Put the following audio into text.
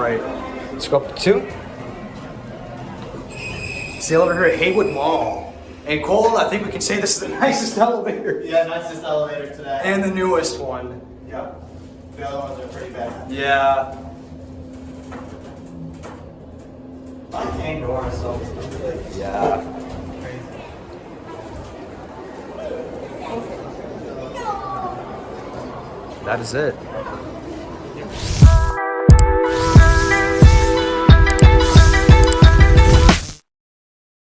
right. Let's go up to 2. It's the elevator here at Haywood Mall. And Cole, I think we can say this is the nicest elevator. Yeah, nicest elevator today. And the newest one. Yep. The other ones are pretty bad. Yeah. I can't door so Yeah. crazy. That is it.